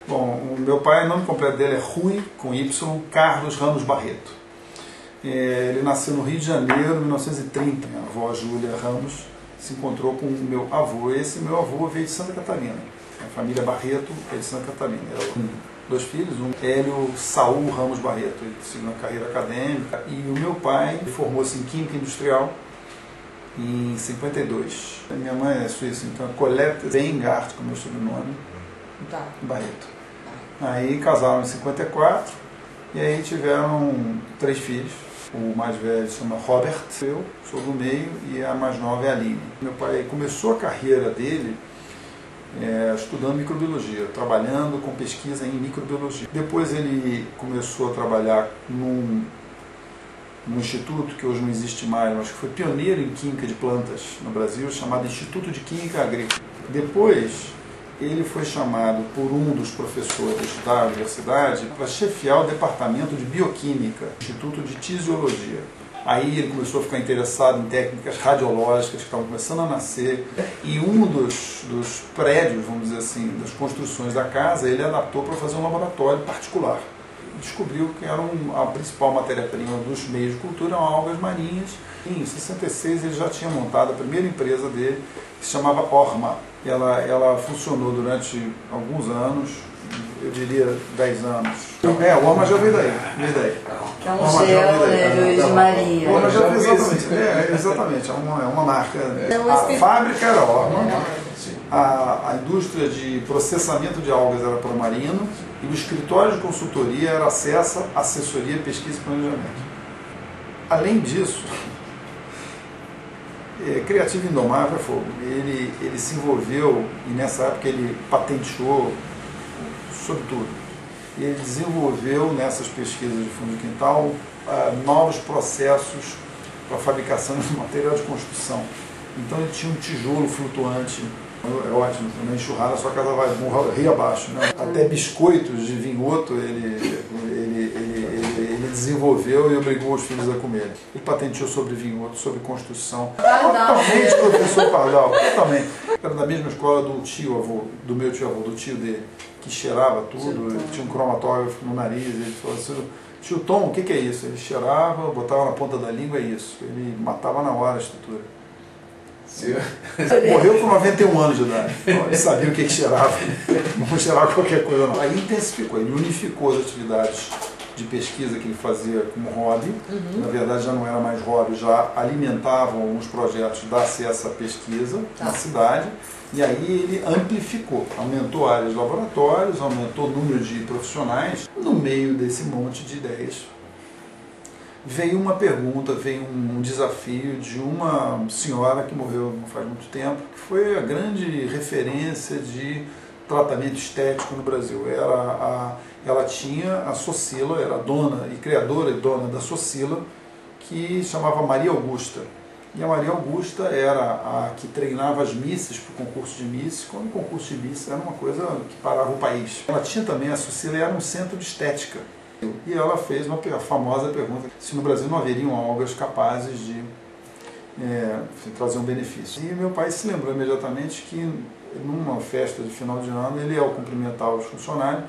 Bom, o meu pai, o nome completo dele é Rui, com Y, Carlos Ramos Barreto. Ele nasceu no Rio de Janeiro, em 1930. Minha avó, Júlia Ramos, se encontrou com o meu avô. Esse meu avô veio de Santa Catarina. A família Barreto é de Santa Catarina. Dois filhos, um Hélio Saul Ramos Barreto, ele seguiu na carreira acadêmica. E o meu pai formou-se em Química Industrial em 52. A minha mãe é suíça, então é Colette Weingart, como é o sobrenome, Barreto. Aí casaram em 54 e aí tiveram 3 filhos. O mais velho se chama Robert, eu sou do meio, e a mais nova é a Aline. Meu pai começou a carreira dele estudando microbiologia, trabalhando com pesquisa em microbiologia. Depois ele começou a trabalhar num instituto que hoje não existe mais, mas que foi pioneiro em química de plantas no Brasil, chamado Instituto de Química Agrícola. Depois ele foi chamado por um dos professores da universidade para chefiar o departamento de bioquímica, Instituto de Tisiologia. Aí ele começou a ficar interessado em técnicas radiológicas que estavam começando a nascer, e um dos prédios, vamos dizer assim, das construções da casa, ele adaptou para fazer um laboratório particular. Descobriu que era a principal matéria-prima dos meios de cultura eram algas marinhas. Em 66 ele já tinha montado a primeira empresa dele, que se chamava Orma. Ela funcionou durante alguns anos, eu diria 10 anos. O Orma já veio daí. Que é um gel de Maria. O Orma já veio exatamente, é uma marca. A fábrica era Orma, a indústria de processamento de algas era Promarino, e o escritório de consultoria era Acessa, Assessoria, Pesquisa e Planejamento. Além disso, Criativo Indomável é fogo. Ele se envolveu, e nessa época ele patenteou sobre tudo. E ele desenvolveu nessas pesquisas de fundo de quintal novos processos para a fabricação de material de construção. Então ele tinha um tijolo flutuante. É ótimo, na enxurrada a sua casa vai rio abaixo, né? Até biscoitos de vinhoto ele desenvolveu e obrigou os filhos a comer. Ele patenteou sobre vinhoto, sobre construção. Totalmente professor Pardal, totalmente. Era da mesma escola do meu tio-avô, do tio dele, que cheirava tudo, tinha um cromatógrafo no nariz, ele falou assim: tio Tom, o que é isso? Ele cheirava, botava na ponta da língua, é isso. Ele matava na hora a estrutura. Morreu com 91 anos de idade. Ele sabia o que cheirava, não cheirava qualquer coisa não. Aí intensificou, ele unificou as atividades de pesquisa que ele fazia como hobby. Na verdade já não era mais hobby, já alimentavam alguns projetos da Acessa à Pesquisa na cidade. E aí ele amplificou, aumentou áreas de laboratórios, aumentou o número de profissionais. No meio desse monte de ideias veio uma pergunta, veio um desafio de uma senhora que morreu não faz muito tempo, que foi a grande referência de tratamento estético no Brasil. Ela tinha a Socila, era dona e criadora e dona da Socila, que chamava Maria Augusta. E a Maria Augusta era a que treinava as missas para o concurso de Miss, quando o concurso de Miss era uma coisa que parava o país. Ela tinha também, a Socila era um centro de estética. E ela fez uma famosa pergunta, se no Brasil não haveriam algas capazes de trazer um benefício. E meu pai se lembrou imediatamente que numa festa de final de ano ele, ao cumprimentar os funcionários,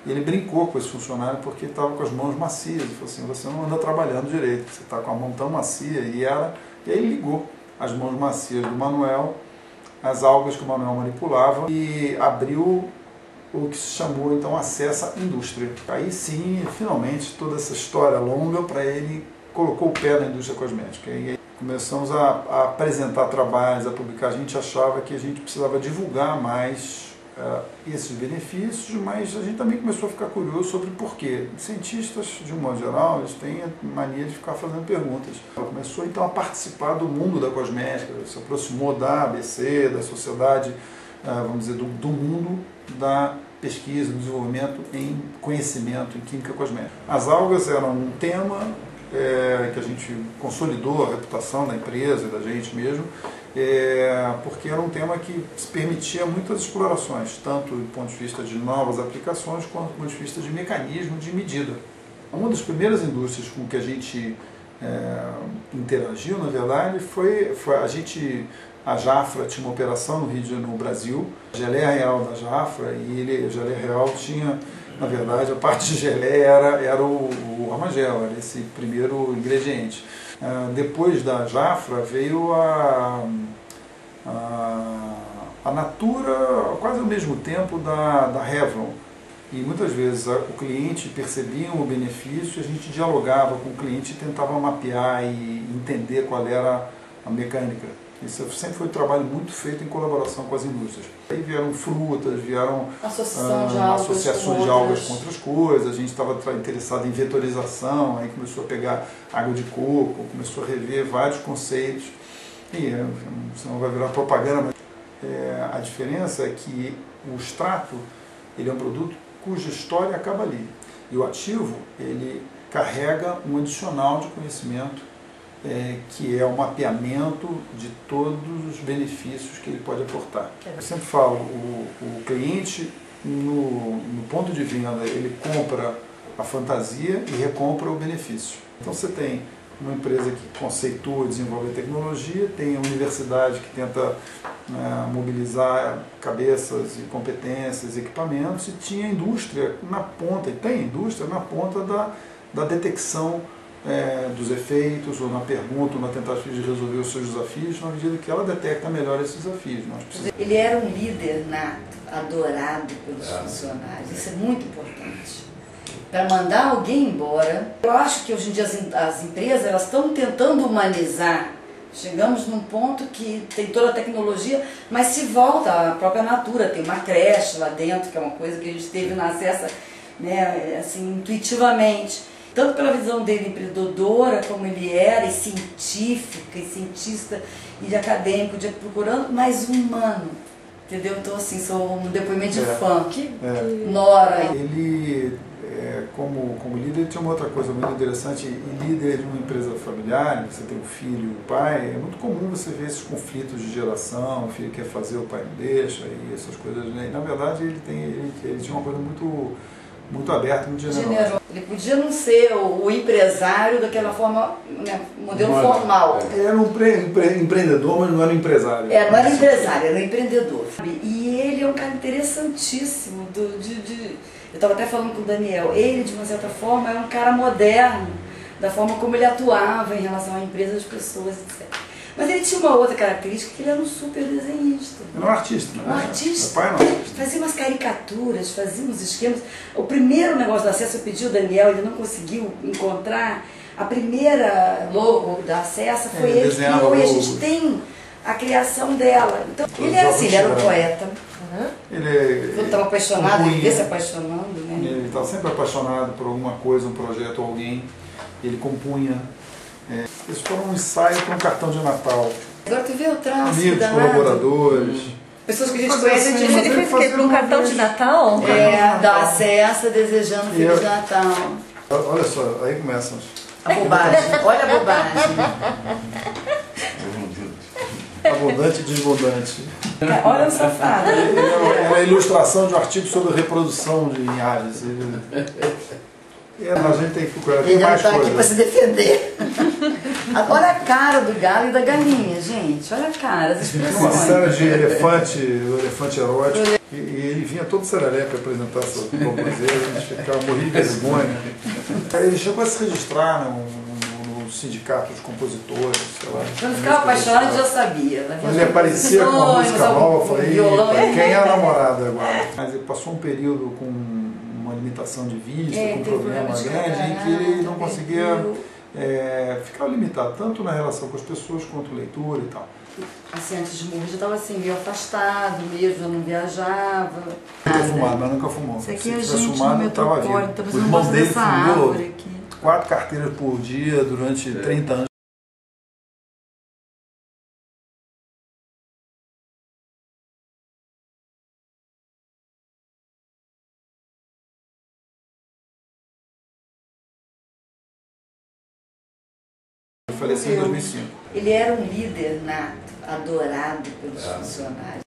ele brincou com esse funcionário porque estava com as mãos macias. Ele falou assim: você não anda trabalhando direito, você está com a mão tão macia. E aí ele ligou as mãos macias do Manuel, as algas que o Manuel manipulava, e abriu o que se chamou então Acesso à Indústria. Aí sim, finalmente, toda essa história longa para ele colocou o pé na indústria cosmética. E aí começamos a apresentar trabalhos, a publicar. A gente achava que a gente precisava divulgar mais esses benefícios, mas a gente também começou a ficar curioso sobre por quê. Cientistas, de um modo geral, eles têm a mania de ficar fazendo perguntas. Ela começou então a participar do mundo da cosmética, se aproximou da ABC, da sociedade, vamos dizer, do mundo da pesquisa, do desenvolvimento em conhecimento em química cosmética. As algas eram um tema que a gente consolidou a reputação da empresa e da gente mesmo, porque era um tema que permitia muitas explorações, tanto do ponto de vista de novas aplicações, quanto do ponto de vista de mecanismo de medida. Uma das primeiras indústrias com que a gente interagiu, na verdade, foi a gente A Jafra tinha uma operação no Brasil, a geleia real da Jafra, e a geleia real tinha, na verdade, a parte de geleia era o armagel, era esse primeiro ingrediente. Depois da Jafra veio a Natura, quase ao mesmo tempo da Revlon. E muitas vezes o cliente percebia o benefício, a gente dialogava com o cliente e tentava mapear e entender qual era a mecânica. Isso sempre foi um trabalho muito feito em colaboração com as indústrias. Aí vieram frutas, vieram associações de algas com outras coisas, a gente estava interessado em vetorização, aí começou a pegar água de coco, começou a rever vários conceitos. E você não vai virar propaganda, mas a diferença é que o extrato ele é um produto cuja história acaba ali. E o ativo ele carrega um adicional de conhecimento que é o mapeamento de todos os benefícios que ele pode aportar. Eu sempre falo, o cliente no ponto de venda ele compra a fantasia e recompra o benefício. Então você tem uma empresa que conceitua, desenvolve a tecnologia, tem a universidade que tenta mobilizar cabeças e competências, equipamentos, e tinha a indústria na ponta, e tem indústria na ponta da detecção dos efeitos, ou na pergunta, ou na tentativa de resolver os seus desafios, na medida que ela detecta melhor esses desafios. Ele era um líder nato, adorado pelos funcionários, isso é muito importante. Para mandar alguém embora, eu acho que hoje em dia as empresas elas estão tentando humanizar. Chegamos num ponto que tem toda a tecnologia, mas se volta à própria Natura, tem uma creche lá dentro, que é uma coisa que a gente teve na acesso, né, assim, intuitivamente. Tanto pela visão dele empreendedora, como ele era, e científica, e cientista, e acadêmico, procurando, mas humano. Entendeu? Então, assim, sou um depoimento de fã. Nora. Ele, como líder, tinha uma outra coisa muito interessante. E líder de uma empresa familiar, você tem um filho e um pai, é muito comum você ver esses conflitos de geração, o filho quer fazer, o pai não deixa, e essas coisas. Né? E, na verdade, ele tinha uma coisa muito aberta, muito generosa. Ele podia não ser o empresário daquela forma, né, modelo formal. Era um empreendedor, mas não era um empresário. Não era empresário, era um empreendedor. E ele é um cara interessantíssimo. Eu estava até falando com o Daniel, ele, de uma certa forma, é um cara moderno, da forma como ele atuava em relação à empresa, às pessoas, etc. Mas ele tinha uma outra característica, que ele era um super desenhista. Ele era um artista, né? Um artista. Meu pai era um artista. Fazia umas caricaturas, fazia uns esquemas. O primeiro negócio do Acesso eu pedi ao Daniel, ele não conseguiu encontrar. A primeira logo da Acesso foi ele que criou, e a gente tem a criação dela. Então, ele era assim, ele era um poeta. Ele estava apaixonado, ele via se apaixonando, né? Ele estava sempre apaixonado por alguma coisa, um projeto, alguém. Ele compunha. Isso foi um ensaio para um cartão de Natal. Agora tu vê o trânsito. Amigos, colaboradores. Pessoas que a gente conhece. Ele fez o quê? Para um cartão de Natal? Dá acesso desejando Feliz Natal. Olha só, aí começam a bobagem. Olha a bobagem. Abundante e desbundante. Olha o safado. É uma ilustração de um artigo sobre reprodução de linhagens. A gente tem que procurar. Ele não está aqui para se defender. Olha a cara do galo e da galinha, gente. Olha a cara, as expressões. Uma cena de elefante, o elefante erótico. E ele vinha todo serelepe para apresentar sua baboseira, a gente ficava morrendo de vergonha. Ele chegou a se registrar no sindicato dos compositores, sei lá. Quando ficava apaixonado, já sabia. Quando ele aparecia com uma música nova, eu falei, quem é a namorada agora? Mas ele passou um período com uma limitação de vista, com um problema grande, em que ele não conseguia ficar limitado, tanto na relação com as pessoas quanto leitura e tal. Assim, antes de morrer, já estava assim, meio afastado mesmo, já não viajava. Nunca fumado, mas nunca fumou. Isso aqui Se é tivesse gente fumado, no eu estava metrocórdio, vivo. estamos O no irmão gosto dele dessa fumou árvore aqui. 4 carteiras por dia durante 30 anos. Faleceu em 2005. Ele era um líder nato, adorado pelos funcionários.